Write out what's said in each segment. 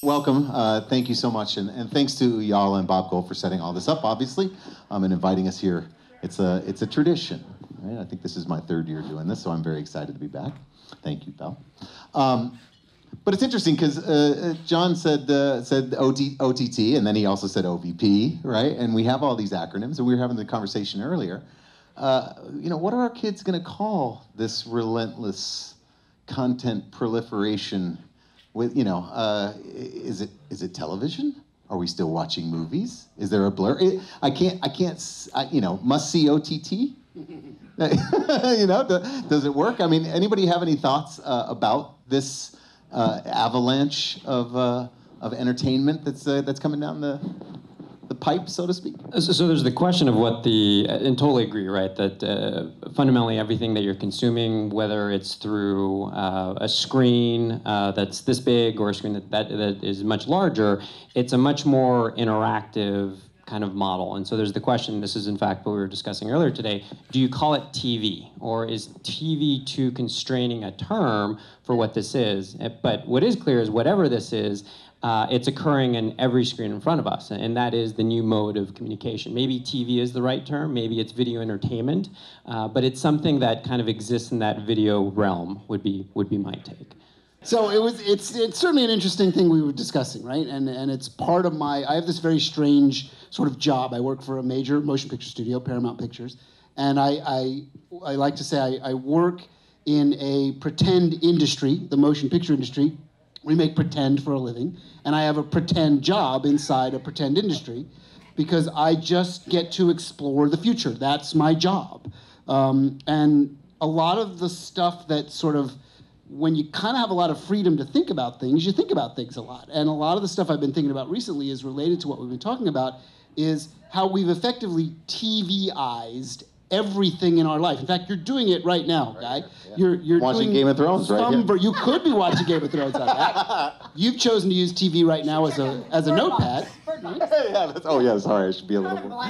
Welcome. Thank you so much, and thanks to Ooyala and Bob Gold for setting all this up, obviously, and inviting us here. It's a tradition, right? I think this is my third year doing this, so I'm very excited to be back. Thank you, Bel. But it's interesting because John said OTT, and then he also said OVP, right? And we have all these acronyms, and we were having the conversation earlier. What are our kids going to call this relentless content proliferation? With is it television? Are we still watching movies? Is there a blur? I can't. Must see OTT. Does it work? I mean, anybody have any thoughts about this avalanche of entertainment that's coming down the pipe, so to speak? So there's the question of and totally agree, right? That fundamentally everything that you're consuming, whether it's through a screen that's this big or a screen that is much larger, it's a much more interactive kind of model. And so there's the question, this is in fact what we were discussing earlier today, do you call it TV? Or is TV too constraining a term for what this is? But what is clear is whatever this is, it's occurring in every screen in front of us, and that is the new mode of communication. Maybe TV is the right term, maybe it's video entertainment, but it's something that kind of exists in that video realm, would be my take. So it's certainly an interesting thing we were discussing, right? And it's part of I have this very strange sort of job. I work for a major motion picture studio, Paramount Pictures, and I like to say I work in a pretend industry, the motion picture industry. We make pretend for a living, and I have a pretend job inside a pretend industry because I just get to explore the future. That's my job. And a lot of the stuff that sort of, when you kind of have a lot of freedom to think about things, you think about things a lot. And a lot of the stuff I've been thinking about recently is related to what we've been talking about, is how we've effectively TVized everything in our life. In fact, you're doing it right now, Guy. Yeah. You're watching doing Game of Thrones, right? You could be watching Game of Thrones on that. You've chosen to use TV right now as a notepad. Sorry, I should be a little more.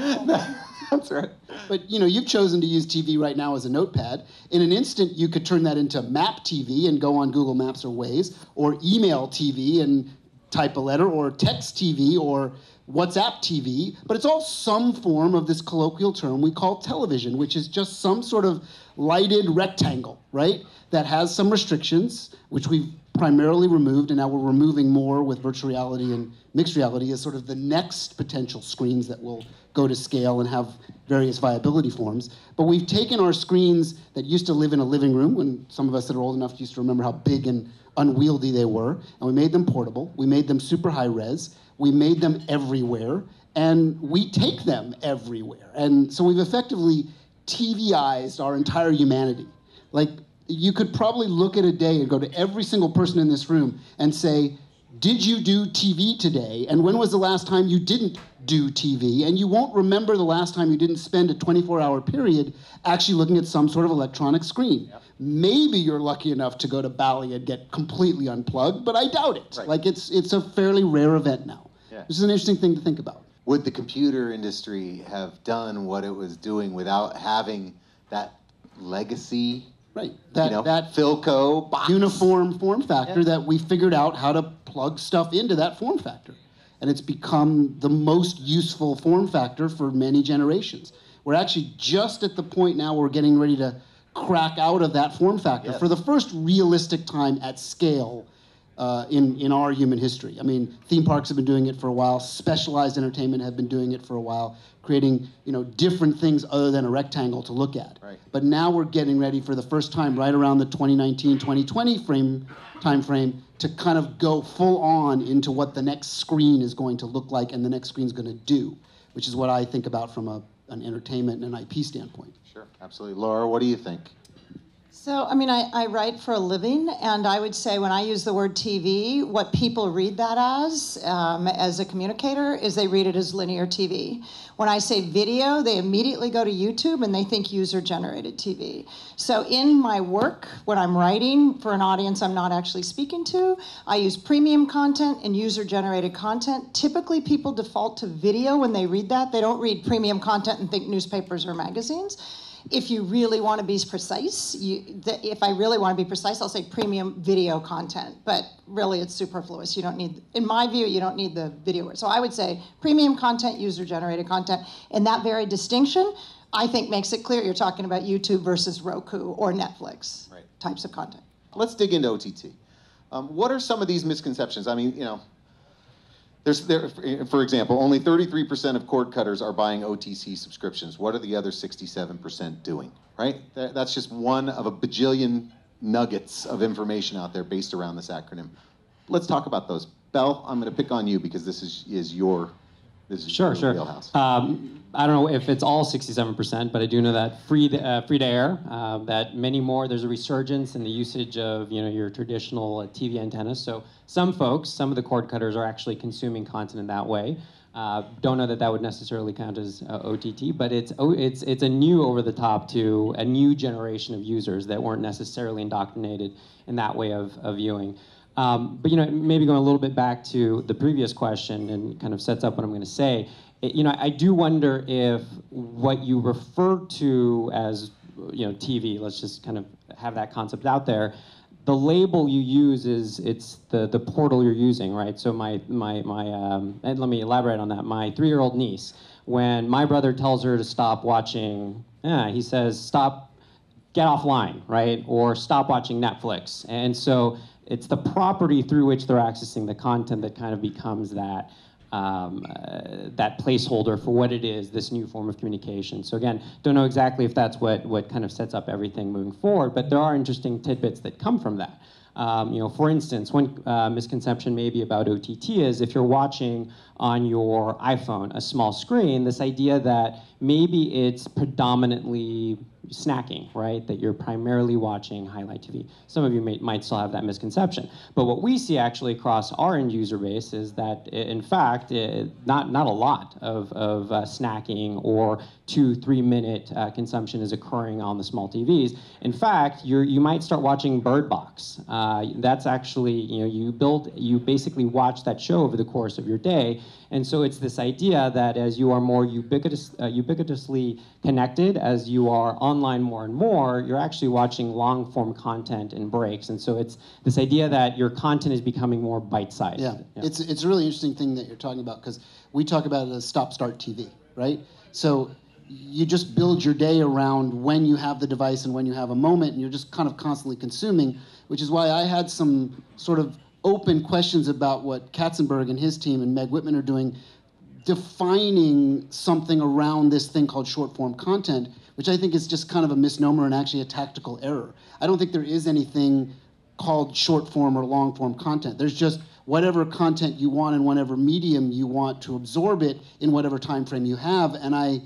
That's right. But you've chosen to use TV right now as a notepad. In an instant, you could turn that into Map TV and go on Google Maps or Waze, or email TV and type a letter, or text TV, or WhatsApp TV, but it's all some form of this colloquial term we call television, which is just some sort of lighted rectangle, right? That has some restrictions, which we've primarily removed, and now we're removing more with virtual reality and mixed reality as sort of the next potential screens that will go to scale and have various viability forms. But we've taken our screens that used to live in a living room, when some of us that are old enough used to remember how big and unwieldy they were, and we made them portable, we made them super high res, we made them everywhere, and we take them everywhere. And so we've effectively TVized our entire humanity. Like, you could probably look at a day and go to every single person in this room and say, did you do TV today? And when was the last time you didn't do TV? And you won't remember the last time you didn't spend a 24-hour period actually looking at some sort of electronic screen. Yep. Maybe you're lucky enough to go to Bali and get completely unplugged, but I doubt it. Right. Like, it's a fairly rare event now. Yeah. This is an interesting thing to think about. Would the computer industry have done what it was doing without having that legacy? Right. That Philco box. Uniform form factor that we figured out how to plug stuff into that form factor. And it's become the most useful form factor for many generations. We're actually just at the point now where we're getting ready to crack out of that form factor for the first realistic time at scale in our human history. I mean, theme parks have been doing it for a while. Specialized entertainment have been doing it for a while, creating different things other than a rectangle to look at. Right. But now we're getting ready for the first time, right around the 2019-2020 time frame, to kind of go full on into what the next screen is going to look like and the next screen is going to do, which is what I think about from an entertainment and an IP standpoint. Sure, absolutely. Laura, what do you think? So, I mean, I write for a living, and I would say when I use the word TV, what people read that as a communicator, is they read it as linear TV. When I say video, they immediately go to YouTube and they think user-generated TV. So in my work, when I'm writing for an audience I'm not actually speaking to, I use premium content and user-generated content. Typically, people default to video when they read that. They don't read premium content and think newspapers or magazines. If you really want to be precise, if I really want to be precise, I'll say premium video content. But really, it's superfluous. You don't need, in my view, you don't need the video. So I would say premium content, user-generated content. And that very distinction, I think, makes it clear you're talking about YouTube versus Roku or Netflix types of content. Let's dig into OTT. What are some of these misconceptions? I mean, you know, for example, only 33% of cord cutters are buying OTC subscriptions. What are the other 67% doing, right? That's just one of a bajillion nuggets of information out there based around this acronym. Let's talk about those. Belle, I'm going to pick on you because this is your wheelhouse. I don't know if it's all 67%, but I do know that free to air, that many more, there's a resurgence in the usage of your traditional TV antennas. So some folks, some of the cord cutters are actually consuming content in that way. Don't know that that would necessarily count as OTT, but it's a new over the top to a new generation of users that weren't necessarily indoctrinated in that way of viewing. But maybe going a little bit back to the previous question and kind of sets up what I'm going to say. I do wonder if what you refer to as TV, let's just kind of have that concept out there. The label you use it's the portal you're using, right? So and let me elaborate on that. My 3-year-old niece, when my brother tells her to stop watching, he says get offline, right? Or stop watching Netflix. And so it's the property through which they're accessing the content that kind of becomes that that placeholder for what it is, this new form of communication. So again, don't know exactly if that's what kind of sets up everything moving forward, but there are interesting tidbits that come from that. For instance, one misconception maybe about OTT is if you're watching on your iPhone, a small screen, this idea that maybe it's predominantly snacking, right? That you're primarily watching highlight TV. Some of you might still have that misconception. But what we see actually across our end user base is that, in fact, not a lot of snacking or 2-3 minute consumption is occurring on the small TVs. In fact, you might start watching Bird Box. That's actually, you basically watch that show over the course of your day. And so it's this idea that as you are more ubiquitously connected, as you are online more and more, you're actually watching long-form content in breaks. And so it's this idea that your content is becoming more bite-sized. Yeah. It's a really interesting thing that you're talking about, because we talk about it as stop-start TV, right? So you just build your day around when you have the device and when you have a moment, and you're just kind of constantly consuming, which is why I had some sort of open questions about what Katzenberg and his team and Meg Whitman are doing, defining something around this thing called short-form content, which I think is just kind of a misnomer and actually a tactical error. I don't think there is anything called short-form or long-form content. There's just whatever content you want in whatever medium you want to absorb it in whatever time frame you have, and I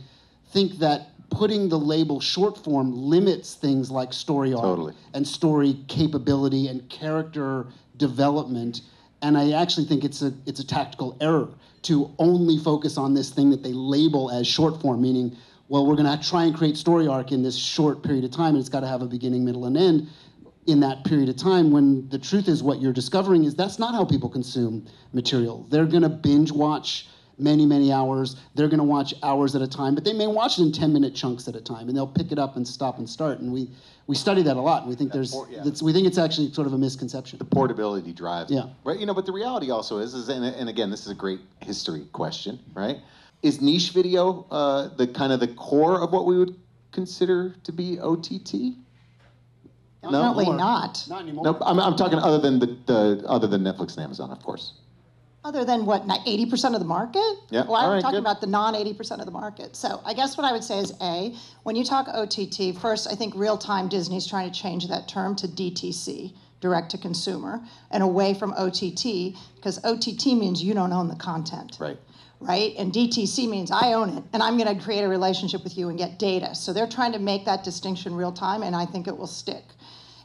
think that putting the label short-form limits things like story arc and story capability and character development, and I actually think it's a tactical error to only focus on this thing that they label as short form, meaning, well, we're going to try and create story arc in this short period of time, and it's got to have a beginning, middle, and end in that period of time, when the truth is what you're discovering is that's not how people consume material. They're going to binge watch many, many hours. They're going to watch hours at a time, but they may watch it in 10-minute chunks at a time, and they'll pick it up and stop and start, and we study that a lot, and we think we think it's actually sort of a misconception. The portability drive. Yeah. Right. But the reality also is and again, this is a great history question, right? Is niche video the kind of the core of what we would consider to be OTT? Definitely not. Not anymore. No, I'm talking other than other than Netflix and Amazon, of course. Other than what, 80% of the market? Yeah. Well, I'm talking about the non-80% of the market. So I guess what I would say is, A, when you talk OTT, first, I think real-time Disney's trying to change that term to DTC, direct to consumer, and away from OTT, because OTT means you don't own the content. Right? And DTC means I own it, and I'm going to create a relationship with you and get data. So they're trying to make that distinction real time, and I think it will stick.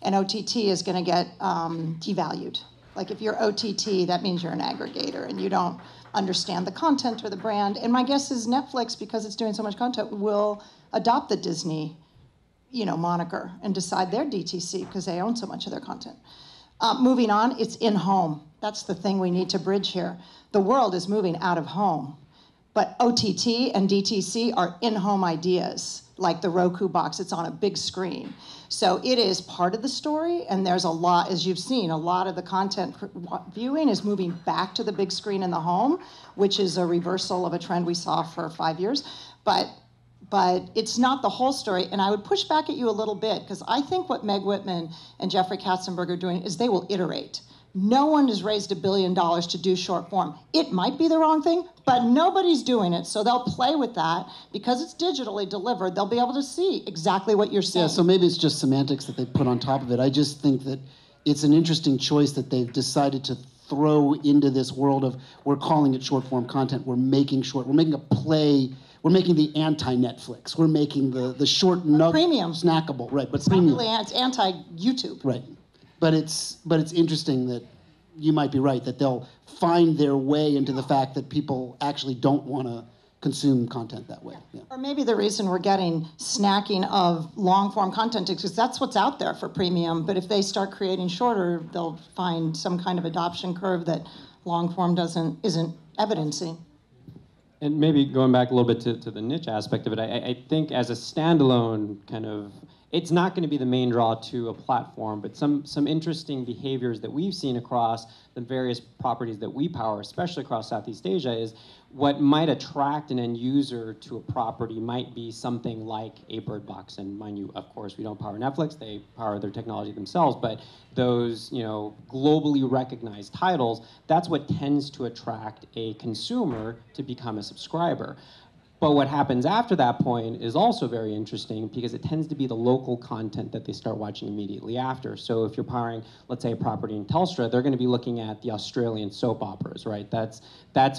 And OTT is going to get devalued. Like if you're OTT, that means you're an aggregator and you don't understand the content or the brand. And my guess is Netflix, because it's doing so much content, will adopt the Disney, moniker and decide they're DTC because they own so much of their content. Moving on, it's in-home. That's the thing we need to bridge here. The world is moving out of home, but OTT and DTC are in-home ideas. like the Roku box. It's on a big screen. So it is part of the story, and there's a lot, as you've seen, a lot of the content viewing is moving back to the big screen in the home, which is a reversal of a trend we saw for 5 years. But it's not the whole story, and I would push back at you a little bit, because I think what Meg Whitman and Jeffrey Katzenberg are doing is they will iterate. No one has raised $1 billion to do short form. It might be the wrong thing, but nobody's doing it. So they'll play with that. Because it's digitally delivered, they'll be able to see exactly what you're saying. Yeah, so maybe it's just semantics that they put on top of it. I just think that it's an interesting choice that they've decided to throw into this world of, we're calling it short form content, we're making a play, we're making the anti-Netflix, we're making the short premium snackable, right? But it's premium. Not really, it's anti-YouTube. Right. But it's interesting that you might be right, that they'll find their way into the fact that people actually don't want to consume content that way. Yeah. Or maybe the reason we're getting snacking of long-form content is because that's what's out there for premium. But if they start creating shorter, they'll find some kind of adoption curve that long-form isn't evidencing. And maybe going back a little bit to the niche aspect of it, I think as a standalone kind of, it's not going to be the main draw to a platform, but some interesting behaviors that we've seen across the various properties that we power, especially across Southeast Asia, is what might attract an end user to a property might be something like a Bird Box. And mind you, of course, we don't power Netflix, they power their technology themselves, but those, globally recognized titles, that's what tends to attract a consumer to become a subscriber. But what happens after that point is also very interesting, because it tends to be the local content that they start watching immediately after. So if you're powering, let's say, a property in Telstra, they're going to be looking at the Australian soap operas, right? That's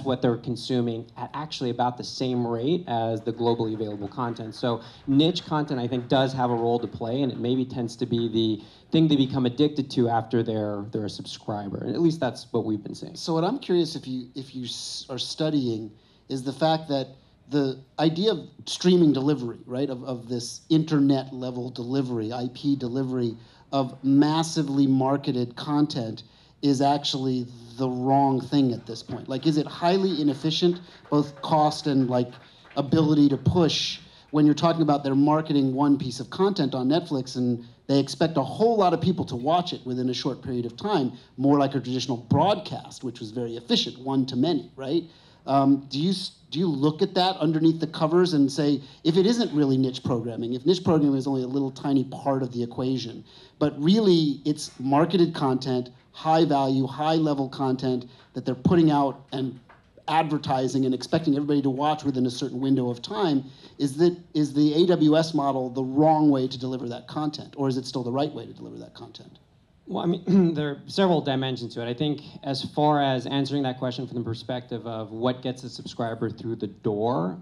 what they're consuming at actually about the same rate as the globally available content. So niche content, I think, does have a role to play, and it maybe tends to be the thing they become addicted to after they're a subscriber. And at least that's what we've been seeing. So what I'm curious if you are studying is the fact that the idea of streaming delivery, right, of this internet level delivery, IP delivery of massively marketed content is actually the wrong thing at this point. Like, is it highly inefficient, both cost and like ability to push, when you're talking about they're marketing one piece of content on Netflix and they expect a whole lot of people to watch it within a short period of time, more like a traditional broadcast, which was very efficient, one to many, right? Do you look at that underneath the covers and say, if it isn't really niche programming, if niche programming is only a little tiny part of the equation, but really it's marketed content, high value, high level content that they're putting out and advertising and expecting everybody to watch within a certain window of time, is the AWS model the wrong way to deliver that content, or is it still the right way to deliver that content? Well, I mean, there are several dimensions to it. I think as far as answering that question from the perspective of what gets a subscriber through the door,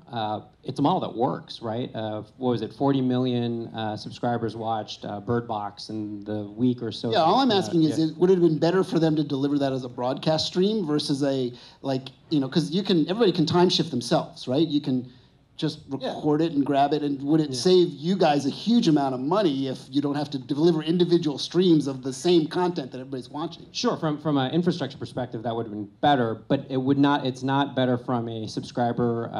it's a model that works, right? What was it, 40 million subscribers watched Bird Box in the week or so. Yeah, all I'm asking is, would it have been better for them to deliver that as a broadcast stream versus because everybody can time shift themselves, right? You can just record it and grab it, and would it save you guys a huge amount of money if you don't have to deliver individual streams of the same content that everybody's watching? Sure, from an infrastructure perspective, that would have been better, but it would not. It's not better from a subscriber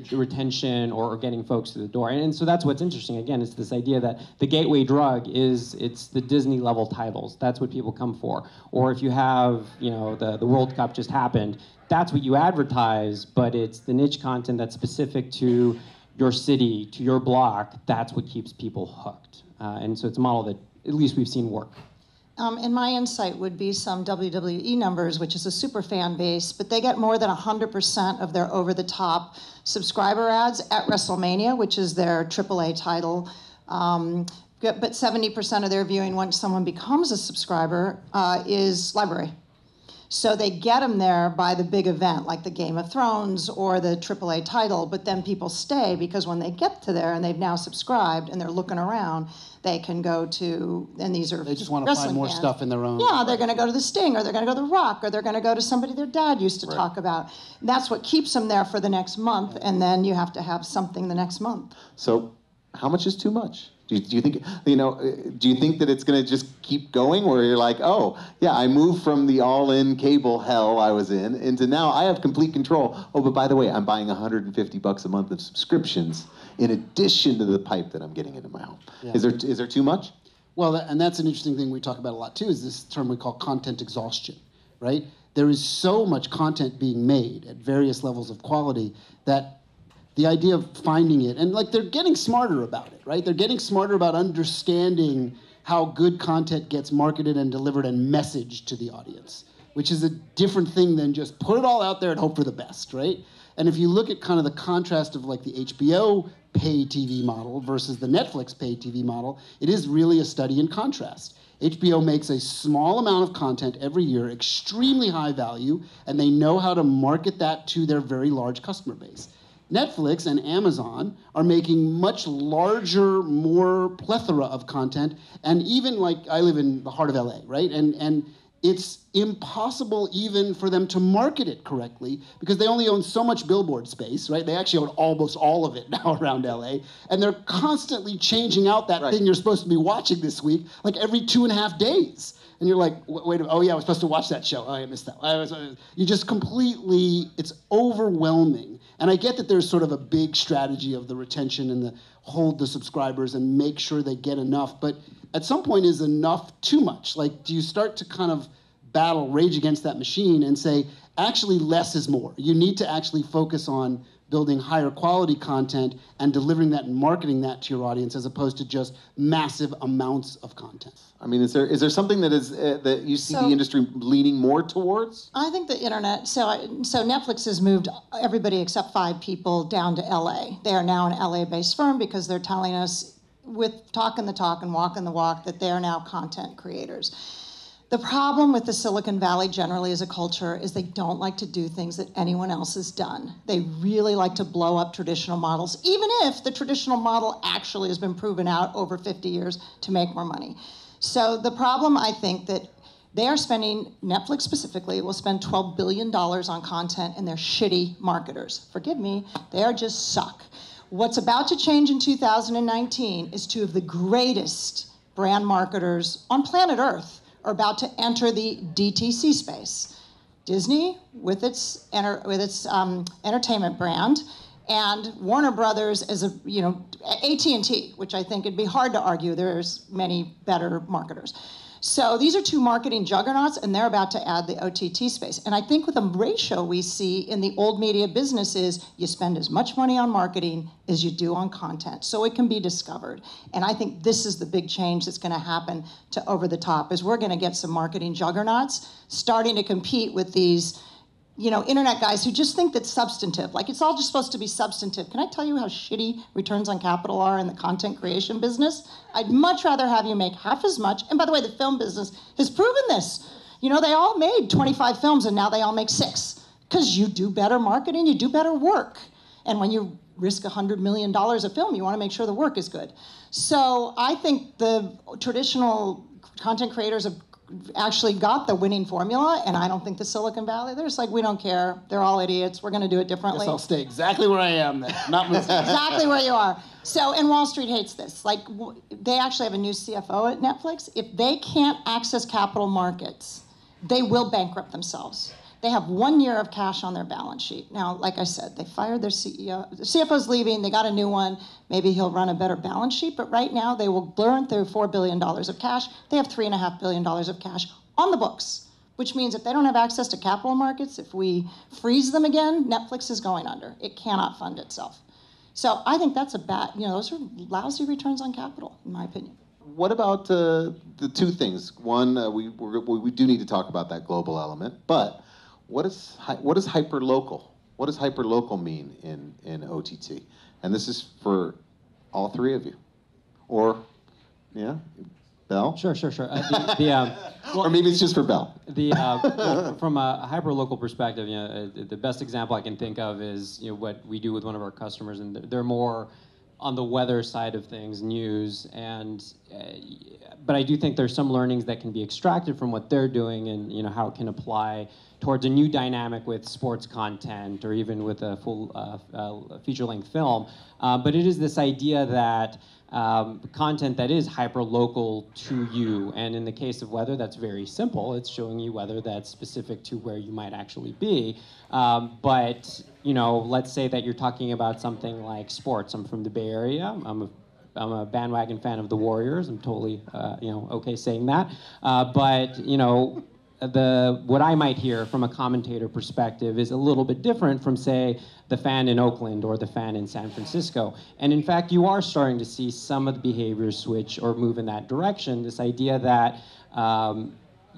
retention or getting folks to the door. And so that's what's interesting. Again, it's this idea that the gateway drug it's the Disney level titles. That's what people come for. Or if you have, the World Cup just happened, that's what you advertise, but it's the niche content that's specific to your city, to your block. That's what keeps people hooked. And so it's a model that at least we've seen work. And my insight would be some WWE numbers, which is a super fan base, but they get more than 100% of their over-the-top subscriber ads at WrestleMania, which is their AAA title. But 70% of their viewing once someone becomes a subscriber is library. So they get them there by the big event, like the Game of Thrones or the AAA title, but then people stay because when they get to there and they've now subscribed and they're looking around, they can go to, and these are They just want to find more fans. stuff in their own. Yeah, they're going to go to the Sting, or they're going to go to the Rock, or they're going to go to somebody their dad used to talk about. That's what keeps them there for the next month, and then you have to have something the next month. So how much is too much? Do you think, do you think that it's going to just keep going, where you're like, oh, yeah, I moved from the all-in cable hell I was in into now I have complete control. Oh, but by the way, I'm buying $150 a month of subscriptions in addition to the pipe that I'm getting into my home. Yeah. Is there too much? Well, and that's an interesting thing we talk about a lot too, is this term we call content exhaustion, right? There is so much content being made at various levels of quality that the idea of finding it, and like they're getting smarter about it, right? They're getting smarter about understanding how good content gets marketed and delivered and messaged to the audience, which is a different thing than just put it all out there and hope for the best, right? And if you look at kind of the contrast of like the HBO pay TV model versus the Netflix pay TV model, it is really a study in contrast. HBO makes a small amount of content every year, extremely high value, and they know how to market that to their very large customer base. Netflix and Amazon are making much larger, more plethora of content, and even like I live in the heart of LA, right? And it's impossible even for them to market it correctly because they only own so much billboard space, right? They actually own almost all of it now around LA, and they're constantly changing out that thing you're supposed to be watching this week, like every 2.5 days. And you're like, wait a minute, oh yeah, I was supposed to watch that show. Oh, I missed that. You just completely, it's overwhelming. And I get that there's sort of a big strategy of the retention and the hold the subscribers and make sure they get enough. But at some point, is enough too much? Like, do you start to kind of rage against that machine and say, actually less is more? You need to actually focus on building higher quality content and delivering that and marketing that to your audience as opposed to just massive amounts of content. I mean, is there something that is that you see the industry leaning more towards? I think the internet, so Netflix has moved everybody except 5 people down to LA. They are now an LA-based firm because they're telling us with talking the talk and walking the walk that they are now content creators. The problem with the Silicon Valley generally as a culture is they don't like to do things that anyone else has done. They really like to blow up traditional models, even if the traditional model actually has been proven out over 50 years to make more money. So the problem, I think, that they are spending, Netflix specifically, will spend $12 billion on content, and they're shitty marketers. Forgive me, they are just suck. What's about to change in 2019 is 2 of the greatest brand marketers on planet Earth are about to enter the DTC space. Disney with its entertainment brand, and Warner Brothers as a AT&T, which I think it'd be hard to argue there's many better marketers. So these are 2 marketing juggernauts, and they're about to add the OTT space. And I think with the ratio we see in the old media business is you spend as much money on marketing as you do on content, so it can be discovered. And I think this is the big change that's going to happen to over the top, is we're going to get some marketing juggernauts starting to compete with these internet guys who just think that's substantive. Like, it's all just supposed to be substantive. Can I tell you how shitty returns on capital are in the content creation business? I'd much rather have you make half as much. And by the way, the film business has proven this. They all made 25 films and now they all make 6. Because you do better marketing, you do better work. And when you risk $100 million a film, you want to make sure the work is good. So I think the traditional content creators have actually got the winning formula, and I don't think the Silicon Valley, they're just like, we don't care, they're all idiots, we're going to do it differently. Guess I'll stay exactly where I am then, not moving. Exactly where you are. So, and Wall Street hates this. Like, they actually have a new CFO at Netflix. If they can't access capital markets, they will bankrupt themselves. They have 1 year of cash on their balance sheet. Now, like I said, they fired their CEO. The CFO's leaving, they got a new one. Maybe he'll run a better balance sheet, but right now they will burn through $4 billion of cash. They have $3.5 billion of cash on the books, which means if they don't have access to capital markets, if we freeze them again, Netflix is going under. It cannot fund itself. So I think that's a bad, those are lousy returns on capital, in my opinion. What about the 2 things? One, we do need to talk about that global element, but what is hyperlocal? What does hyperlocal mean in OTT? And this is for all 3 of you. Or, yeah, Bell? Sure. Or maybe it's just for Bell. From a hyper-local perspective, the best example I can think of is what we do with one of our customers, and they're more on the weather side of things, news, and but I do think there's some learnings that can be extracted from what they're doing, and how it can apply towards a new dynamic with sports content or even with a full feature-length film. But it is this idea that content that is hyper-local to you, and in the case of weather, that's very simple. It's showing you weather that's specific to where you might actually be. But let's say that you're talking about something like sports. I'm from the Bay Area. I'm a bandwagon fan of the Warriors. I'm totally okay saying that. But what I might hear from a commentator perspective is a little bit different from, say, the fan in Oakland or the fan in San Francisco. And in fact, you are starting to see some of the behaviors switch or move in that direction. This idea that,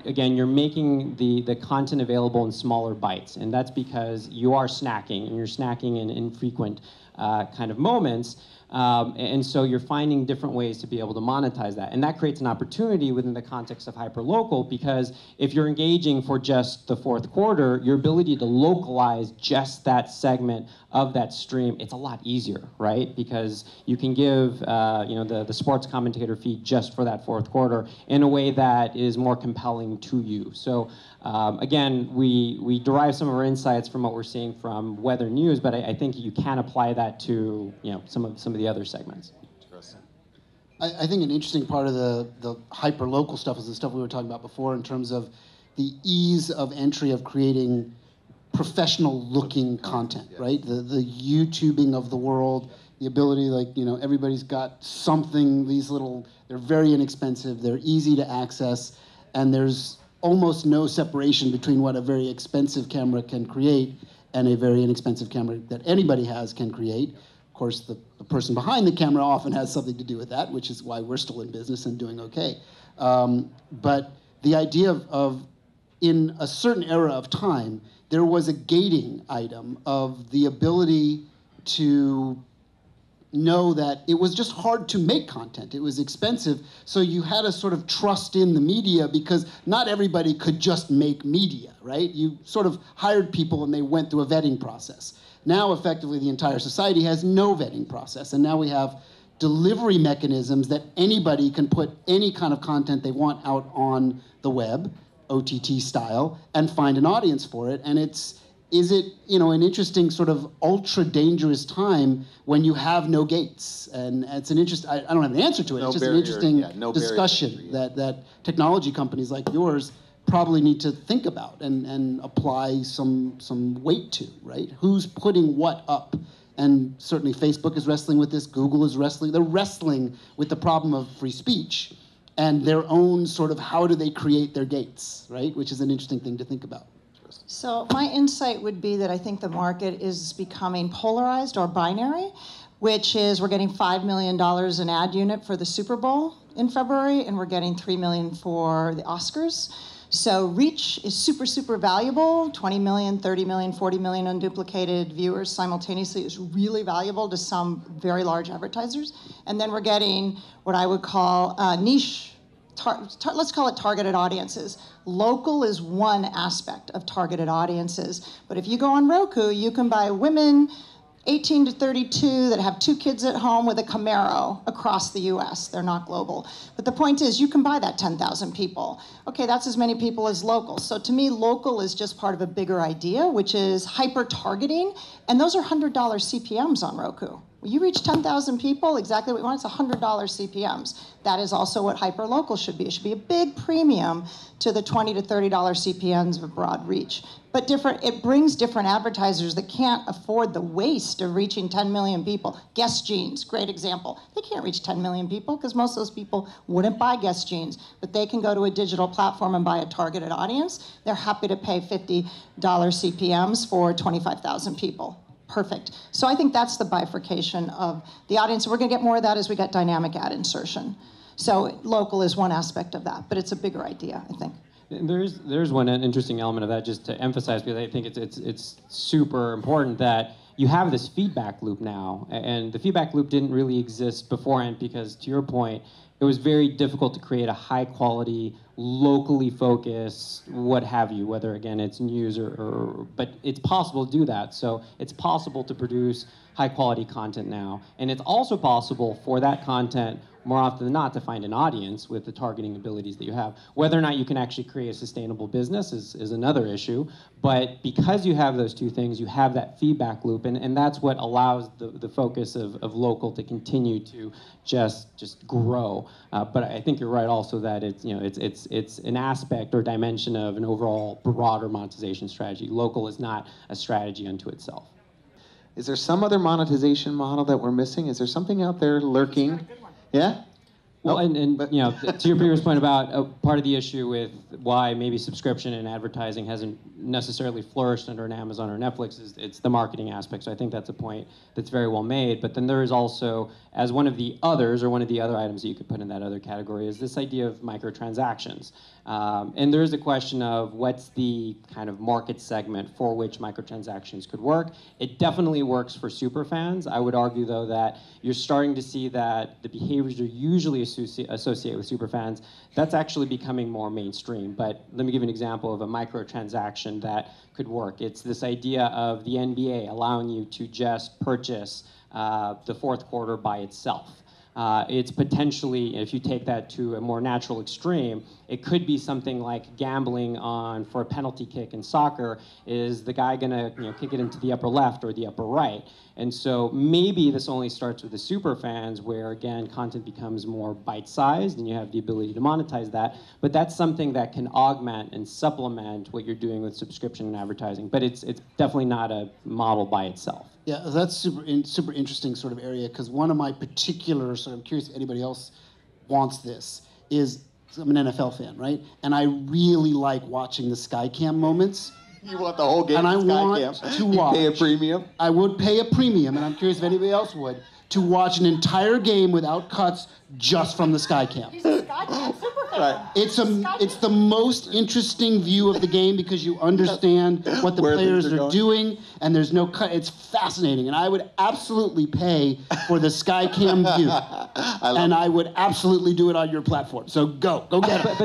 again, you're making the content available in smaller bites. And that's because you are snacking, and you're snacking in infrequent kind of moments. And so you're finding different ways to be able to monetize that. And that creates an opportunity within the context of hyperlocal, because if you're engaging for just the fourth quarter, your ability to localize just that segment of that stream, it's a lot easier, right? Because you can give the sports commentator feed just for that fourth quarter in a way that is more compelling to you. So again, we derive some of our insights from what we're seeing from weather news, but I think you can apply that to some of the other segments. I think an interesting part of the hyper-local stuff is the stuff we were talking about before in terms of the ease of entry of creating professional-looking content, right? The YouTubing of the world, the ability, everybody's got something, they're very inexpensive, they're easy to access, and there's almost no separation between what a very expensive camera can create and a very inexpensive camera that anybody can create. Of course, the person behind the camera often has something to do with that, which is why we're still in business and doing okay. But the idea of in a certain era of time, there was a gating item of the ability to know that it was just hard to make content. It was expensive, so you had to sort of trust in the media because not everybody could just make media, right? You sort of hired people and they went through a vetting process. Now, effectively, the entire society has no vetting process, and now we have delivery mechanisms that anybody can put any kind of content they want out on the web, OTT style, and find an audience for it. And is it an interesting sort of ultra dangerous time when you have no gates? And it's an I don't have an answer to it. It's just an interesting discussion that technology companies like yours probably need to think about and apply some weight to, right? Who's putting what up? And certainly Facebook is wrestling with this, Google is wrestling. They're wrestling with the problem of free speech and their own sort of how do they create their gates, right? Which is an interesting thing to think about. So my insight would be that I think the market is becoming polarized or binary, which is we're getting $5 million an ad unit for the Super Bowl in February, and we're getting $3 million for the Oscars. So reach is super, super valuable. 20 million, 30 million, 40 million unduplicated viewers simultaneously is really valuable to some very large advertisers. And then we're getting what I would call niche, let's call it targeted audiences. Local is one aspect of targeted audiences. But if you go on Roku, you can buy women 18 to 32 that have 2 kids at home with a Camaro across the US. They're not global. But the point is, you can buy that 10,000 people. Okay, that's as many people as local. So to me, local is just part of a bigger idea, which is hyper-targeting. And those are $100 CPMs on Roku. When you reach 10,000 people, exactly what you want, it's $100 CPMs. That is also what hyper-local should be. It should be a big premium to the $20 to $30 CPMs of broad reach. But it brings different advertisers that can't afford the waste of reaching 10 million people. Guess Jeans, great example. They can't reach 10 million people because most of those people wouldn't buy Guess Jeans, but they can go to a digital platform and buy a targeted audience. They're happy to pay $50 CPMs for 25,000 people. Perfect. So I think that's the bifurcation of the audience. We're going to get more of that as we get dynamic ad insertion. So local is one aspect of that, but it's a bigger idea, I think. There's one interesting element of that, just to emphasize, because I think it's super important that you have this feedback loop now, and the feedback loop didn't really exist beforehand because, to your point, it was very difficult to create a high quality, locally focused, what have you, whether again it's news but it's possible to do that. So it's possible to produce high quality content now. And it's also possible for that content, more often than not, to find an audience with the targeting abilities that you have. Whether or not you can actually create a sustainable business is another issue. But because you have those two things, you have that feedback loop, and that's what allows the focus of local to continue to just grow. But I think you're right also that it's an aspect or dimension of an overall broader monetization strategy. Local is not a strategy unto itself. Is there some other monetization model that we're missing? Is there something out there lurking? Yeah? Well, and to your previous point about part of the issue with why maybe subscription and advertising hasn't necessarily flourished under an Amazon or Netflix is it's the marketing aspect. So I think that's a point that's very well made. But then there is also, as one of the others, or one of the other items that you could put in that other category, is this idea of microtransactions. And there is a question of what's the kind of market segment for which microtransactions could work. It definitely works for super fans. I would argue, though, that you're starting to see that the behaviors are usually associated with super fans, that's actually becoming more mainstream. But let me give you an example of a microtransaction that could work. It's this idea of the NBA allowing you to just purchase the fourth quarter by itself. It's potentially, if you take that to a more natural extreme, it could be something like gambling for a penalty kick in soccer. Is the guy gonna kick it into the upper left or the upper right? And so maybe this only starts with the super fans, where again content becomes more bite-sized and you have the ability to monetize that. But that's something that can augment and supplement what you're doing with subscription and advertising. But it's definitely not a model by itself. Yeah, that's super interesting sort of area, because one of my particular, sort of curious if anybody else wants this, is I'm an NFL fan, right? And I really like watching the Skycam moments. You want the whole game? And I want Skycam. to watch. You pay a premium? I would pay a premium, and I'm curious if anybody else would, to watch an entire game without cuts just from the Skycam. Right. It's the most interesting view of the game, because you understand what the players are doing, and there's no cut. It's fascinating, and I would absolutely pay for the Skycam view, I would absolutely do it on your platform. So go get it.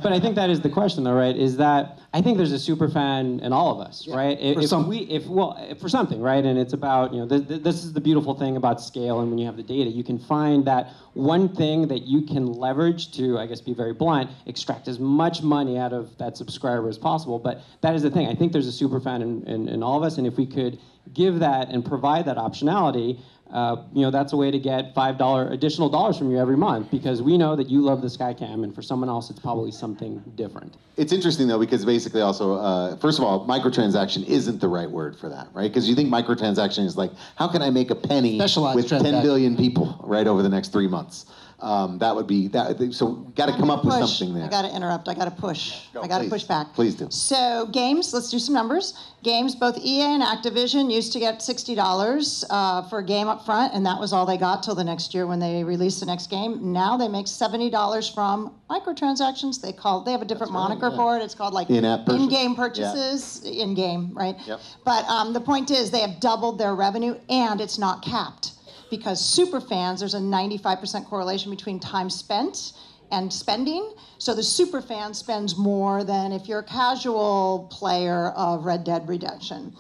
But I think that is the question, though, right? Is that I think there's a super fan in all of us, right? For something, right? And it's about this is the beautiful thing about scale, and when you have the data, you can find that one thing that you can leverage to, I guess, be very blunt, extract as much money out of that subscriber as possible. But that is the thing. I think there's a super fan in all of us, and if we could give that and provide that optionality, that's a way to get $5 additional dollars from you every month, because we know that you love the Skycam, and for someone else, it's probably something different. It's interesting, though, because basically also, first of all, microtransaction isn't the right word for that, right? Because you think microtransaction is like, how can I make a penny with 10 billion people, right, over the next 3 months? That would be that. So got to come up with something there. I got to interrupt. I got to push. I got to push back. Please do. So games. Let's do some numbers. Games. Both EA and Activision used to get $60 for a game up front, and that was all they got till the next year when they released the next game. Now they make $70 from microtransactions. They have a different moniker for it. It's called like in-game purchases. Yeah. In-game, right? Yep. But the point is, they have doubled their revenue, and it's not capped. Because super fans, there's a 95% correlation between time spent and spending. So the super fan spends more than if you're a casual player of Red Dead Redemption.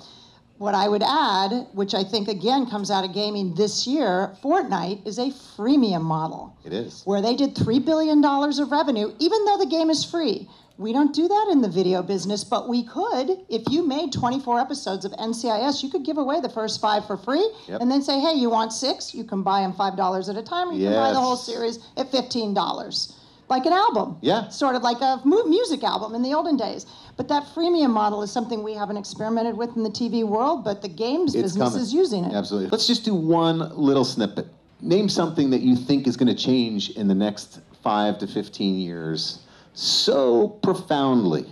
What I would add, which I think again comes out of gaming this year, Fortnite is a freemium model. It is. Where they did $3 billion of revenue, even though the game is free. We don't do that in the video business, but we could. If you made 24 episodes of NCIS, you could give away the first 5 for free, and then say, hey, you want 6? You can buy them $5 at a time, or you can buy the whole series at $15. Like an album. Yeah. Sort of like a music album in the olden days. But that freemium model is something we haven't experimented with in the TV world, but the games business is using it. Absolutely. Let's just do one little snippet. Name something that you think is going to change in the next 5 to 15 years. So profoundly.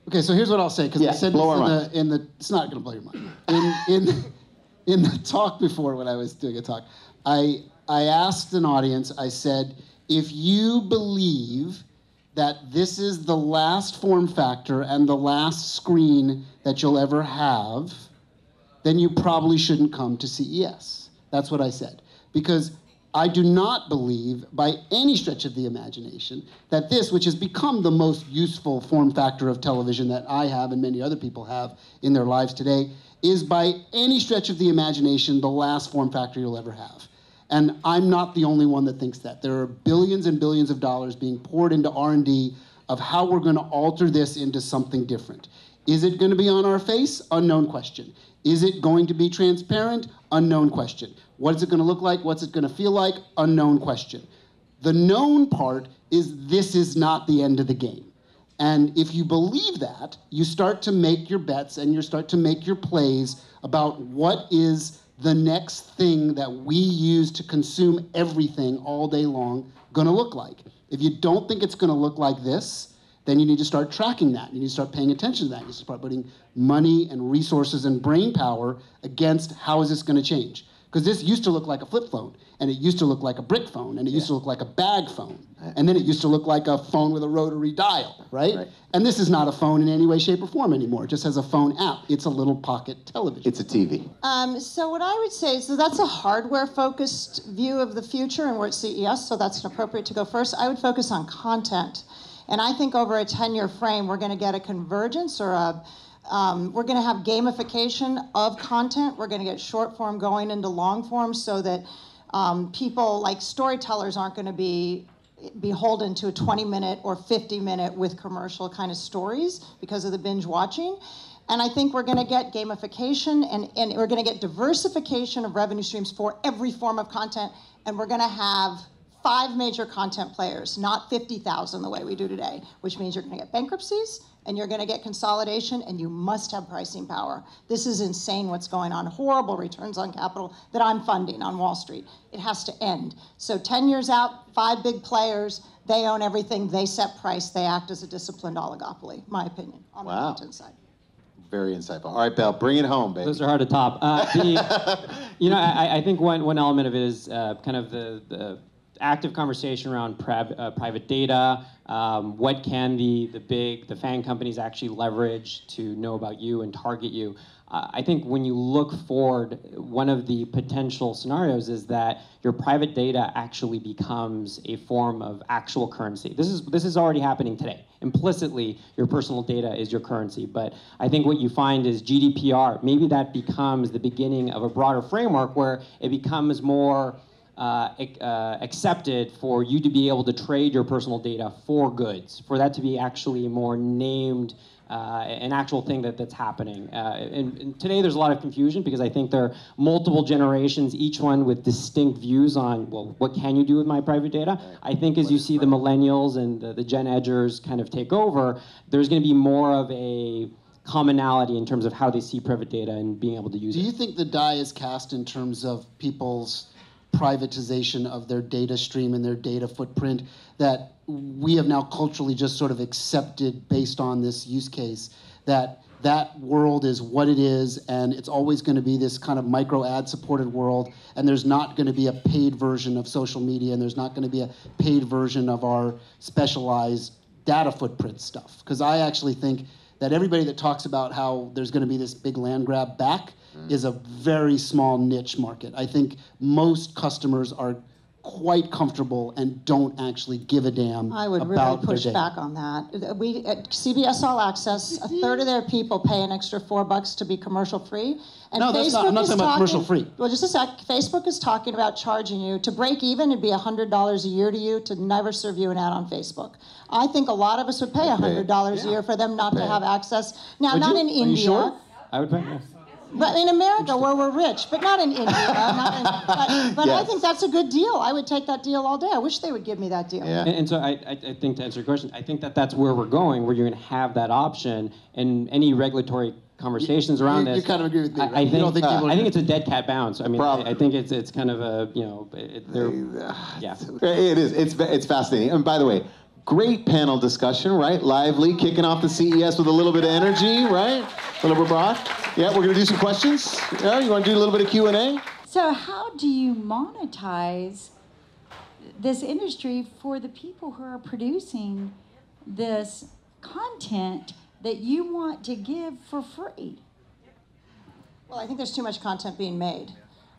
Okay, so here's what I'll say, because I said this in the it's not going to blow your mind. In the talk before, when I was doing a talk, I asked an audience, I said, if you believe that this is the last form factor and the last screen that you'll ever have, then you probably shouldn't come to CES. That's what I said. Because I do not believe, by any stretch of the imagination, that this, which has become the most useful form factor of television that I have and many other people have in their lives today, is by any stretch of the imagination the last form factor you'll ever have. And I'm not the only one that thinks that. There are billions and billions of dollars being poured into R&D of how we're going to alter this into something different. Is it going to be on our face? Unknown question. Is it going to be transparent? Unknown question. What is it going to look like? What's it going to feel like? Unknown question. The known part is this is not the end of the game. And if you believe that, you start to make your bets and you start to make your plays about what is the next thing that we use to consume everything all day long going to look like. If you don't think it's going to look like this, then you need to start tracking that. You need to start paying attention to that. You need to start putting money and resources and brain power against how is this going to change. Because this used to look like a flip phone, and it used to look like a brick phone, and it used to look like a bag phone, and then it used to look like a phone with a rotary dial, right? And this is not a phone in any way, shape, or form anymore. It just has a phone app. It's a little pocket television. It's a TV. So what I would say is that's a hardware-focused view of the future, and we're at CES, so that's appropriate to go first. I would focus on content. And I think over a 10-year frame, we're going to get a convergence or we're going to have gamification of content. We're going to get short form going into long form so that people like storytellers aren't going to be beholden to a 20-minute or 50-minute with commercial kind of stories because of the binge watching. And I think we're going to get gamification and we're going to get diversification of revenue streams for every form of content. And we're going to have 5 major content players, not 50,000 the way we do today, which means you're going to get bankruptcies and you're going to get consolidation and you must have pricing power. This is insane what's going on. Horrible returns on capital that I'm funding on Wall Street. It has to end. So 10 years out, 5 big players, they own everything, they set price, they act as a disciplined oligopoly, my opinion, on the content side. Very insightful. All right, Belle, bring it home, baby. Those are hard to top. I think one element of it is kind of the active conversation around private data. What can the FANG companies actually leverage to know about you and target you? I think when you look forward, one of the potential scenarios is that your private data actually becomes a form of actual currency. This is already happening today. Implicitly, your personal data is your currency. But I think what you find is GDPR, maybe that becomes the beginning of a broader framework where it becomes more accepted for you to be able to trade your personal data for goods, for that to be actually more named, an actual thing that's happening. And today there's a lot of confusion because I think there are multiple generations, each one with distinct views on, well, what can you do with my private data? I think as you see the millennials and the Gen Edgers kind of take over, there's going to be more of a commonality in terms of how they see private data and being able to use it. Do you think the die is cast in terms of people's privatization of their data stream and their data footprint that we have now culturally just sort of accepted based on this use case, that world is what it is and it's always going to be this kind of micro ad supported world, and there's not going to be a paid version of social media and there's not going to be a paid version of our specialized data footprint stuff? Because I actually think that everybody that talks about how there's going to be this big land grab back is a very small niche market. I think most customers are quite comfortable and don't actually give a damn about I would really push back on that. We at CBS All Access, a third of their people pay an extra $4 to be commercial free. And no, that's not. I'm not talking about commercial free. Well, just a sec. Facebook is talking about charging you to break even. It'd be $100 a year to you to never serve you an ad on Facebook. I think a lot of us would pay $100 a year for them not to have access. Now, not in India. Are you sure? I would pay, yeah. But in America, where we're rich, but not in India. But Yes. I think that's a good deal. I would take that deal all day. I wish they would give me that deal. Yeah. And so I think to answer your question, I think that's where we're going, where you're going to have that option, and any regulatory conversations around this. You kind of agree with me, right? I think, You don't think people I think it's a dead cat bounce. I mean, I think it's kind of a, yeah. It is. It's fascinating. And by the way, great panel discussion, right? Lively, kicking off the CES with a little bit of energy, right? A little bit broad. Yeah, we're going to do some questions. Yeah, you want to do a little bit of Q&A? So how do you monetize this industry for the people who are producing this content that you want to give for free? Well, I think there's too much content being made.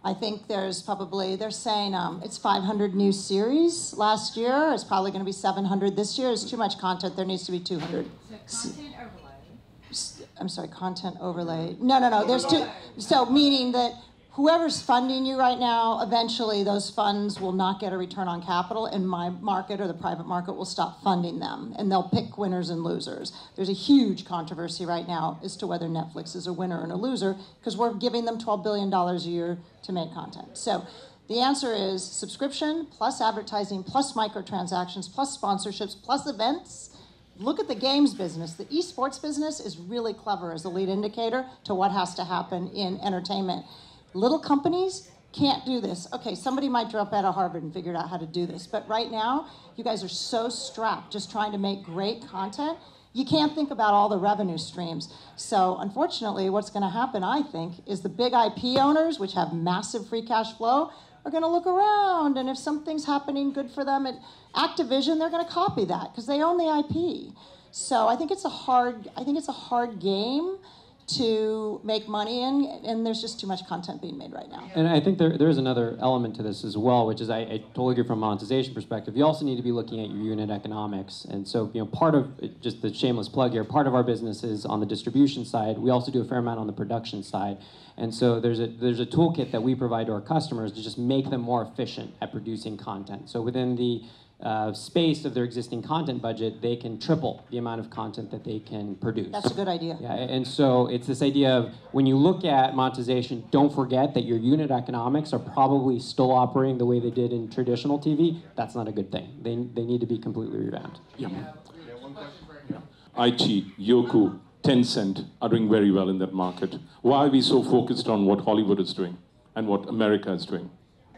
I think there's probably, they're saying it's 500 new series last year. It's probably going to be 700 this year. It's too much content. There needs to be 200. So content overlay. I'm sorry, content overlay. No. There's two. So meaning that whoever's funding you right now, eventually those funds will not get a return on capital, and my market or the private market will stop funding them, and they'll pick winners and losers. There's a huge controversy right now as to whether Netflix is a winner and a loser, because we're giving them $12 billion a year to make content. So the answer is subscription, plus advertising, plus microtransactions, plus sponsorships, plus events. Look at the games business. The esports business is really clever as a lead indicator to what has to happen in entertainment. Little companies can't do this. Okay, somebody might drop out of Harvard and figure out how to do this, but right now, you guys are so strapped just trying to make great content, you can't think about all the revenue streams. So unfortunately, what's gonna happen, I think, is the big IP owners, which have massive free cash flow, are gonna look around, and if something's happening good for them at Activision, they're gonna copy that, because they own the IP. So I think it's a hard game to make money in, and there's just too much content being made right now. And I think there is another element to this as well, which is I totally agree from a monetization perspective. You also need to be looking at your unit economics. And so, part of, just the shameless plug here, part of our business is on the distribution side. We also do a fair amount on the production side. And so there's a toolkit that we provide to our customers to just make them more efficient at producing content. So within the space of their existing content budget, they can triple the amount of content that they can produce. That's a good idea. Yeah, and so it's this idea of when you look at monetization, don't forget that your unit economics are probably still operating the way they did in traditional TV. That's not a good thing. They need to be completely revamped. Yeah. IT, Yoku, Tencent are doing very well in that market. Why are we so focused on what Hollywood is doing and what America is doing?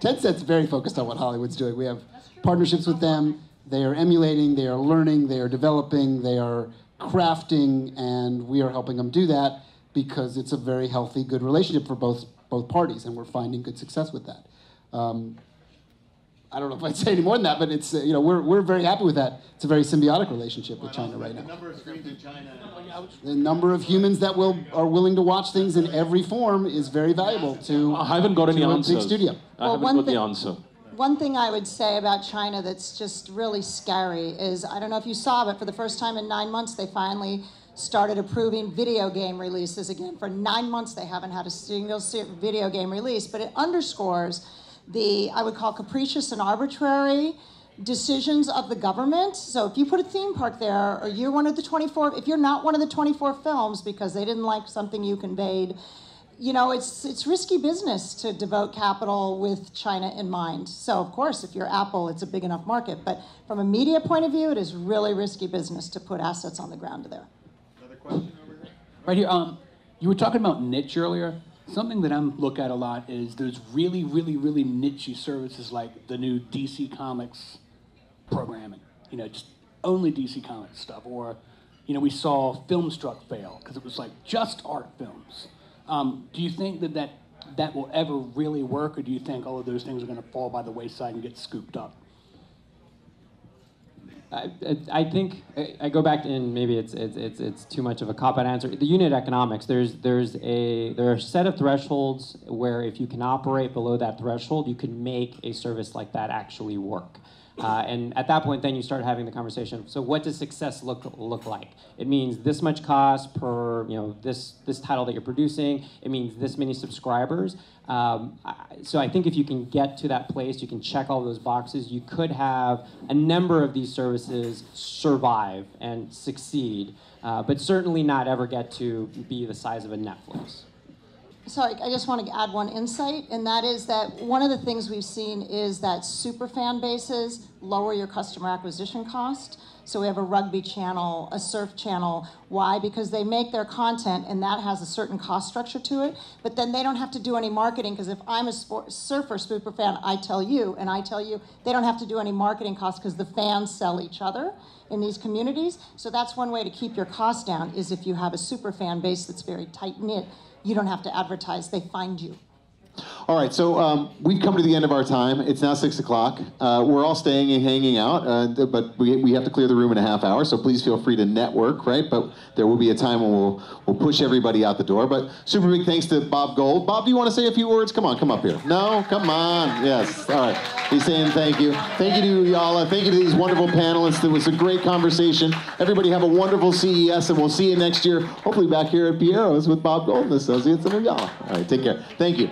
Tencent's very focused on what Hollywood's doing. We have partnerships with them. They are emulating, they are learning, they are developing, they are crafting, and we are helping them do that because it's a very healthy, good relationship for both parties, and we're finding good success with that. I don't know if I'd say any more than that, but it's we're very happy with that. It's a very symbiotic relationship with China right now. The number of screens in China. The number of humans that are willing to watch things in every form is very valuable to. I haven't got any a answers. big studio. I haven't got the answer. One thing I would say about China that's just really scary is, I don't know if you saw, but for the first time in 9 months, they finally started approving video game releases again. For 9 months, they haven't had a single video game release, but it underscores the, I would call, capricious and arbitrary decisions of the government. So if you put a theme park there, or you're one of the 24, if you're not one of the 24 films because they didn't like something you conveyed, it's risky business to devote capital with China in mind. So of course, if you're Apple, it's a big enough market. But from a media point of view, it is really risky business to put assets on the ground there. Another question over here? Right here, you were talking about niche earlier. Something that I'm look at a lot is there's really, really, really niche services like the new DC Comics programming. Just only DC Comics stuff. Or, we saw Filmstruck fail because it was like just art films. Do you think that will ever really work, or do you think all of those things are going to fall by the wayside and get scooped up? I think I go back to, and maybe it's too much of a cop-out answer. The unit economics, there are a set of thresholds where if you can operate below that threshold, you can make a service like that actually work. And at that point, then you start having the conversation. So, what does success look like? It means this much cost per this title that you're producing. It means this many subscribers. So I think if you can get to that place, you can check all those boxes. You could have a number of these services survive and succeed, but certainly not ever get to be the size of a Netflix. So I just want to add one insight, and that is that one of the things we've seen is that super fan bases lower your customer acquisition cost. So we have a rugby channel, a surf channel. Why? Because they make their content, and that has a certain cost structure to it, but then they don't have to do any marketing, because if I'm a surfer super fan, I tell you, they don't have to do any marketing costs because the fans sell each other in these communities. So that's one way to keep your costs down, is if you have a super fan base that's very tight-knit, you don't have to advertise, they find you. All right, so we've come to the end of our time. It's now 6 o'clock. We're all staying and hanging out, but we have to clear the room in a half hour, so please feel free to network, right? But there will be a time when we'll push everybody out the door. But super big thanks to Bob Gold. Bob, do you want to say a few words? Come on, come up here. No? Come on. Yes. All right. He's saying thank you. Thank you to Ooyala. Thank you to these wonderful panelists. It was a great conversation. Everybody have a wonderful CES, and we'll see you next year, hopefully back here at Piero's with Bob Gold and Associates in Ooyala. All right, take care. Thank you.